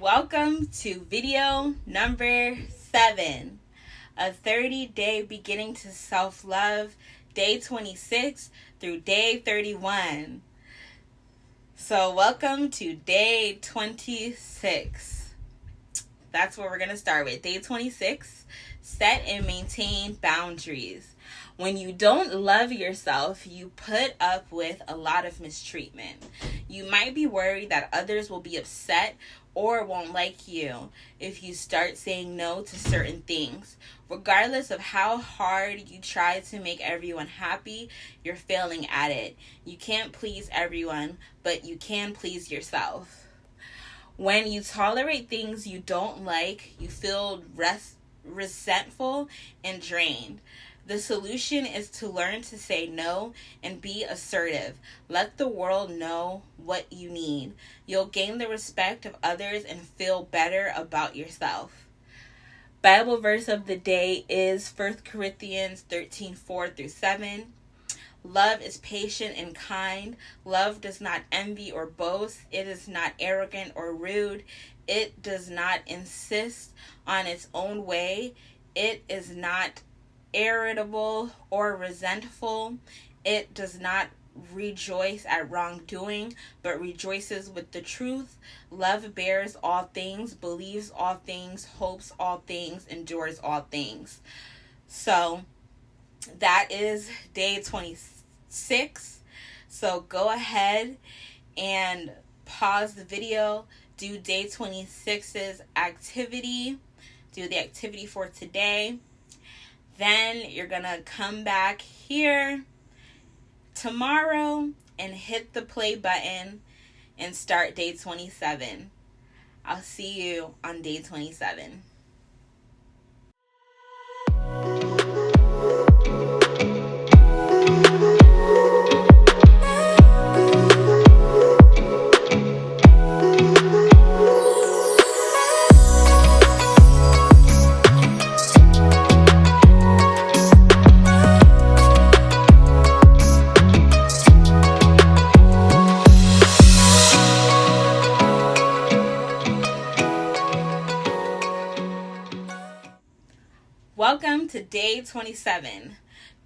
Welcome to video number 7, a 30-day beginning to self-love, day 26 through day 31. So welcome to day 26. That's what we're going to start with. Day 26, set and maintain boundaries. When you don't love yourself, you put up with a lot of mistreatment. You might be worried that others will be upset or won't like you if you start saying no to certain things. Regardless of how hard you try to make everyone happy, you're failing at it. You can't please everyone, but you can please yourself. When you tolerate things you don't like, you feel resentful and drained. The solution is to learn to say no and be assertive. Let the world know what you need. You'll gain the respect of others and feel better about yourself. Bible verse of the day is 1 Corinthians 13:4-7. Love is patient and kind. Love does not envy or boast. It is not arrogant or rude. It does not insist on its own way. It is not irritable or resentful. It does not rejoice at wrongdoing, but rejoices with the truth. Love bears all things, believes all things, hopes all things, endures all things. So that is day 26. So go ahead and pause the video, do day 26's activity, do the activity for today. Then you're going to come back here tomorrow and hit the play button and start day 27. I'll see you on day 27. Welcome to day 27.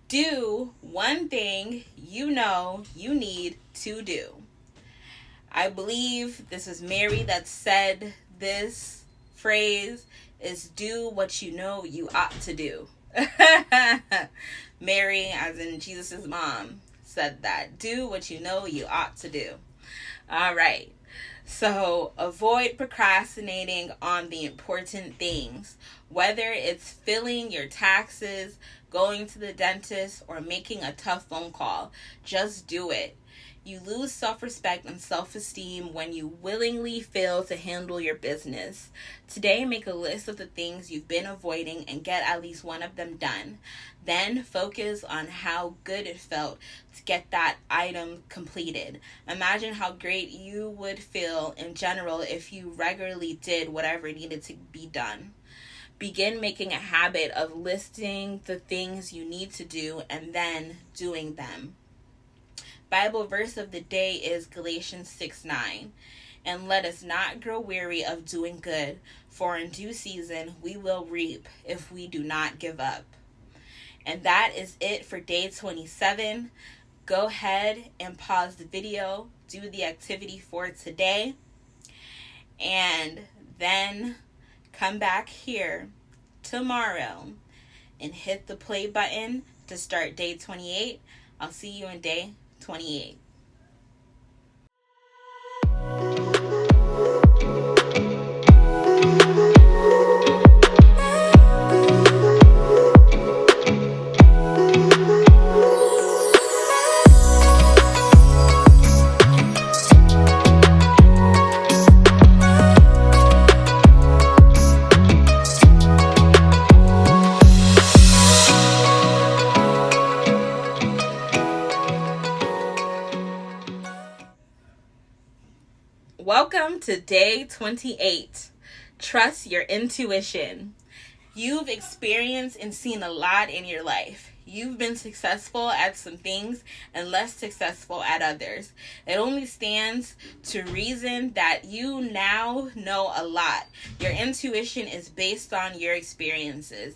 Do one thing you know you need to do. I believe this is Mary that said this phrase is do what you know you ought to do. Mary, as in Jesus' mom, said that. Do what you know you ought to do. All right. So avoid procrastinating on the important things, whether it's filling your taxes, going to the dentist, or making a tough phone call. Just do it. You lose self-respect and self-esteem when you willingly fail to handle your business. Today, make a list of the things you've been avoiding and get at least one of them done. Then focus on how good it felt to get that item completed. Imagine how great you would feel in general if you regularly did whatever needed to be done. Begin making a habit of listing the things you need to do and then doing them. Bible verse of the day is Galatians 6:9. And let us not grow weary of doing good, for in due season we will reap if we do not give up. And that is it for day 27. Go ahead and pause the video, do the activity for today, and then come back here tomorrow and hit the play button to start day 28. I'll see you in day 28. Welcome to day 28. Trust your intuition. You've experienced and seen a lot in your life. You've been successful at some things and less successful at others. It only stands to reason that you now know a lot. Your intuition is based on your experiences.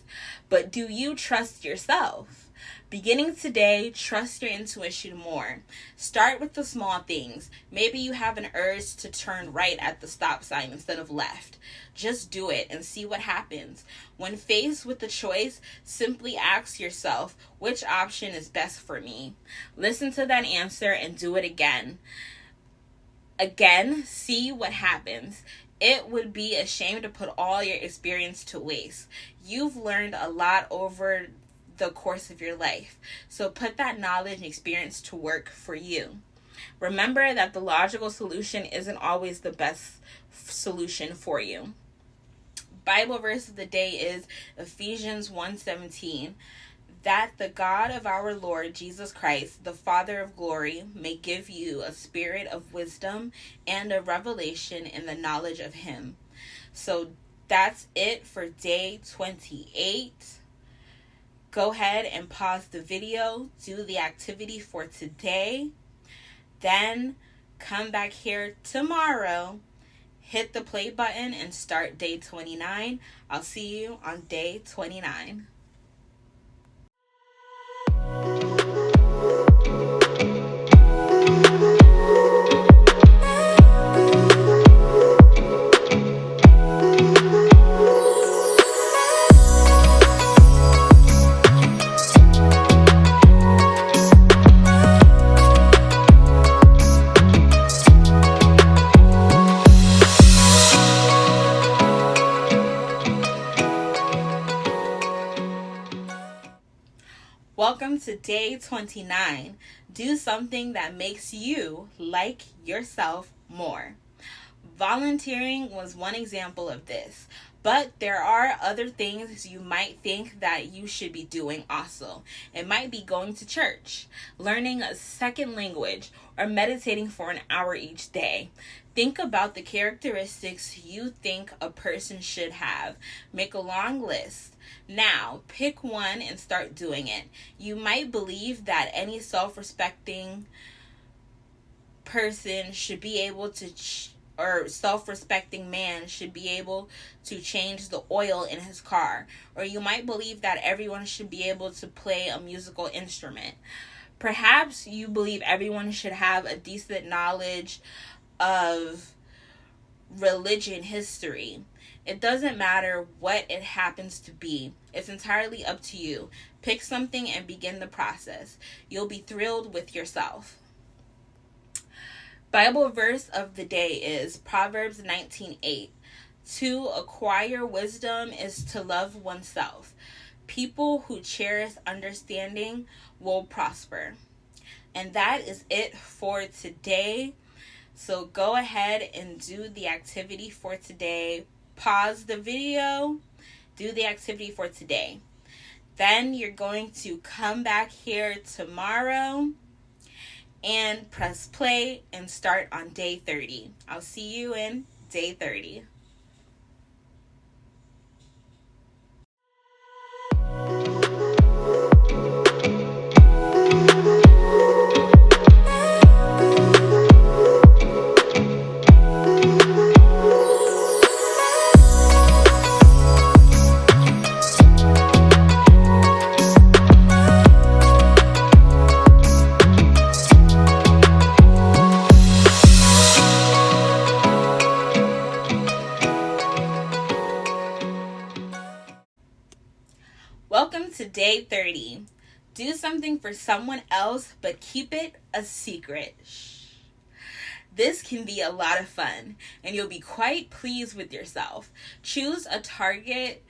But do you trust yourself? Beginning today, trust your intuition more. Start with the small things. Maybe you have an urge to turn right at the stop sign instead of left. Just do it and see what happens. When faced with the choice, simply ask yourself, which option is best for me? Listen to that answer and do it again. Again, see what happens. It would be a shame to put all your experience to waste. You've learned a lot over the course of your life. So put that knowledge and experience to work for you. Remember that the logical solution isn't always the best solution for you. Bible verse of the day is Ephesians 1:17. That the God of our Lord Jesus Christ, the Father of glory, may give you a spirit of wisdom and a revelation in the knowledge of him. So that's it for day 28. Go ahead and pause the video, do the activity for today, then come back here tomorrow, hit the play button, and start day 29. I'll see you on day 29. Welcome to day 29. Do something that makes you like yourself more. Volunteering was one example of this, but there are other things you might think that you should be doing also. It might be going to church, learning a second language, or meditating for an hour each day. Think about the characteristics you think a person should have. Make a long list. Now, pick one and start doing it. You might believe that any self-respecting person should be able to or self-respecting man should be able to change the oil in his car. Or you might believe that everyone should be able to play a musical instrument. Perhaps you believe everyone should have a decent knowledge of religion history. It doesn't matter what it happens to be. It's entirely up to you. Pick something and begin the process. You'll be thrilled with yourself. Bible verse of the day is Proverbs 19:8. To acquire wisdom is to love oneself. People who cherish understanding will prosper. And that is it for today. So go ahead and do the activity for today. Pause the video. Do the activity for today. Then you're going to come back here tomorrow and press play and start on day 30. I'll see you in day 30. Welcome to day 30. Do something for someone else, but keep it a secret. Shh. This can be a lot of fun, and you'll be quite pleased with yourself. Choose a target.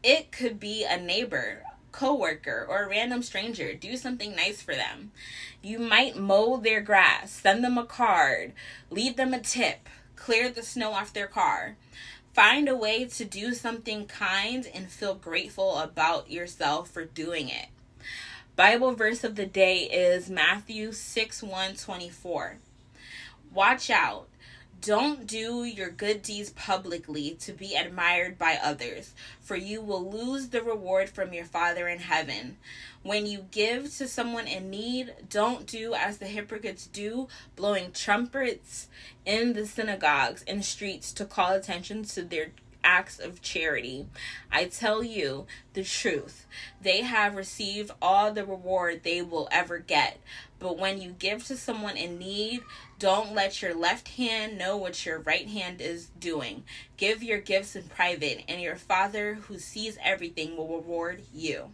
It could be a neighbor, coworker, or a random stranger. Do something nice for them. You might mow their grass, send them a card, leave them a tip, clear the snow off their car. Find a way to do something kind and feel grateful about yourself for doing it. Bible verse of the day is Matthew 6:1-24. Watch out. Don't do your good deeds publicly to be admired by others, for you will lose the reward from your Father in heaven. When you give to someone in need, don't do as the hypocrites do, blowing trumpets in the synagogues and streets to call attention to their acts of charity. I tell you the truth. They have received all the reward they will ever get. But when you give to someone in need, don't let your left hand know what your right hand is doing. Give your gifts in private, and your Father who sees everything will reward you.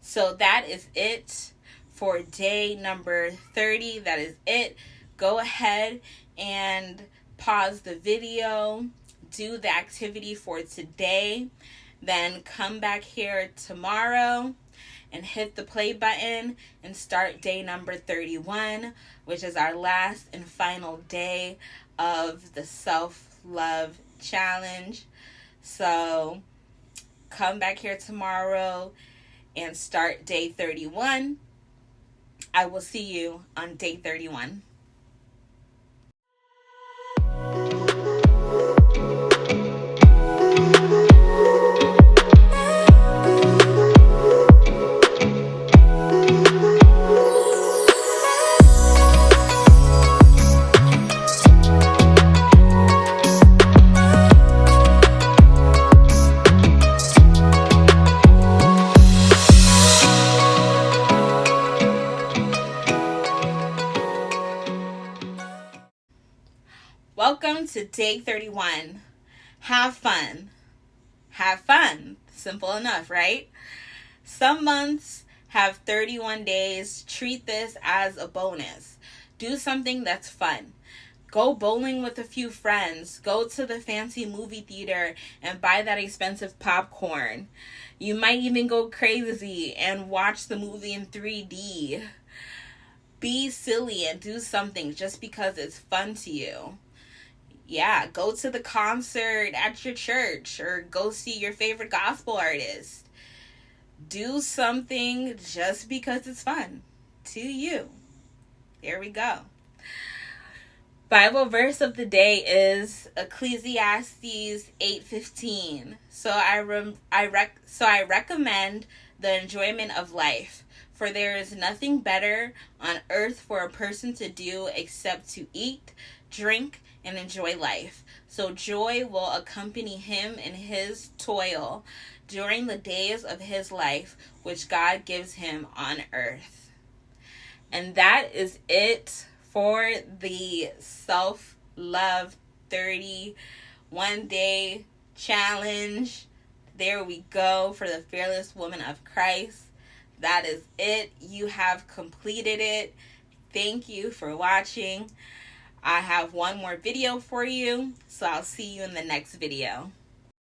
So that is it for day number 30. That is it. Go ahead and pause the video, do the activity for today, then come back here tomorrow and hit the play button and start day number 31, which is our last and final day of the self-love challenge. So come back here tomorrow and start day 31. I will see you on day 31. Welcome to day 31. Have fun. Have fun. Simple enough, right? Some months have 31 days. Treat this as a bonus. Do something that's fun. Go bowling with a few friends. Go to the fancy movie theater and buy that expensive popcorn. You might even go crazy and watch the movie in 3D. Be silly and do something just because it's fun to you. Yeah, go to the concert at your church or go see your favorite gospel artist. Do something just because it's fun to you. There we go. Bible verse of the day is Ecclesiastes 8:15. So I recommend the enjoyment of life, for there is nothing better on earth for a person to do except to eat, drink, and enjoy life. So joy will accompany him in his toil during the days of his life, which God gives him on earth. And that is it for the self-love 31 day challenge. There we go for the fearless woman of Christ. That is it. You have completed it. Thank you for watching. I have one more video for you, so I'll see you in the next video.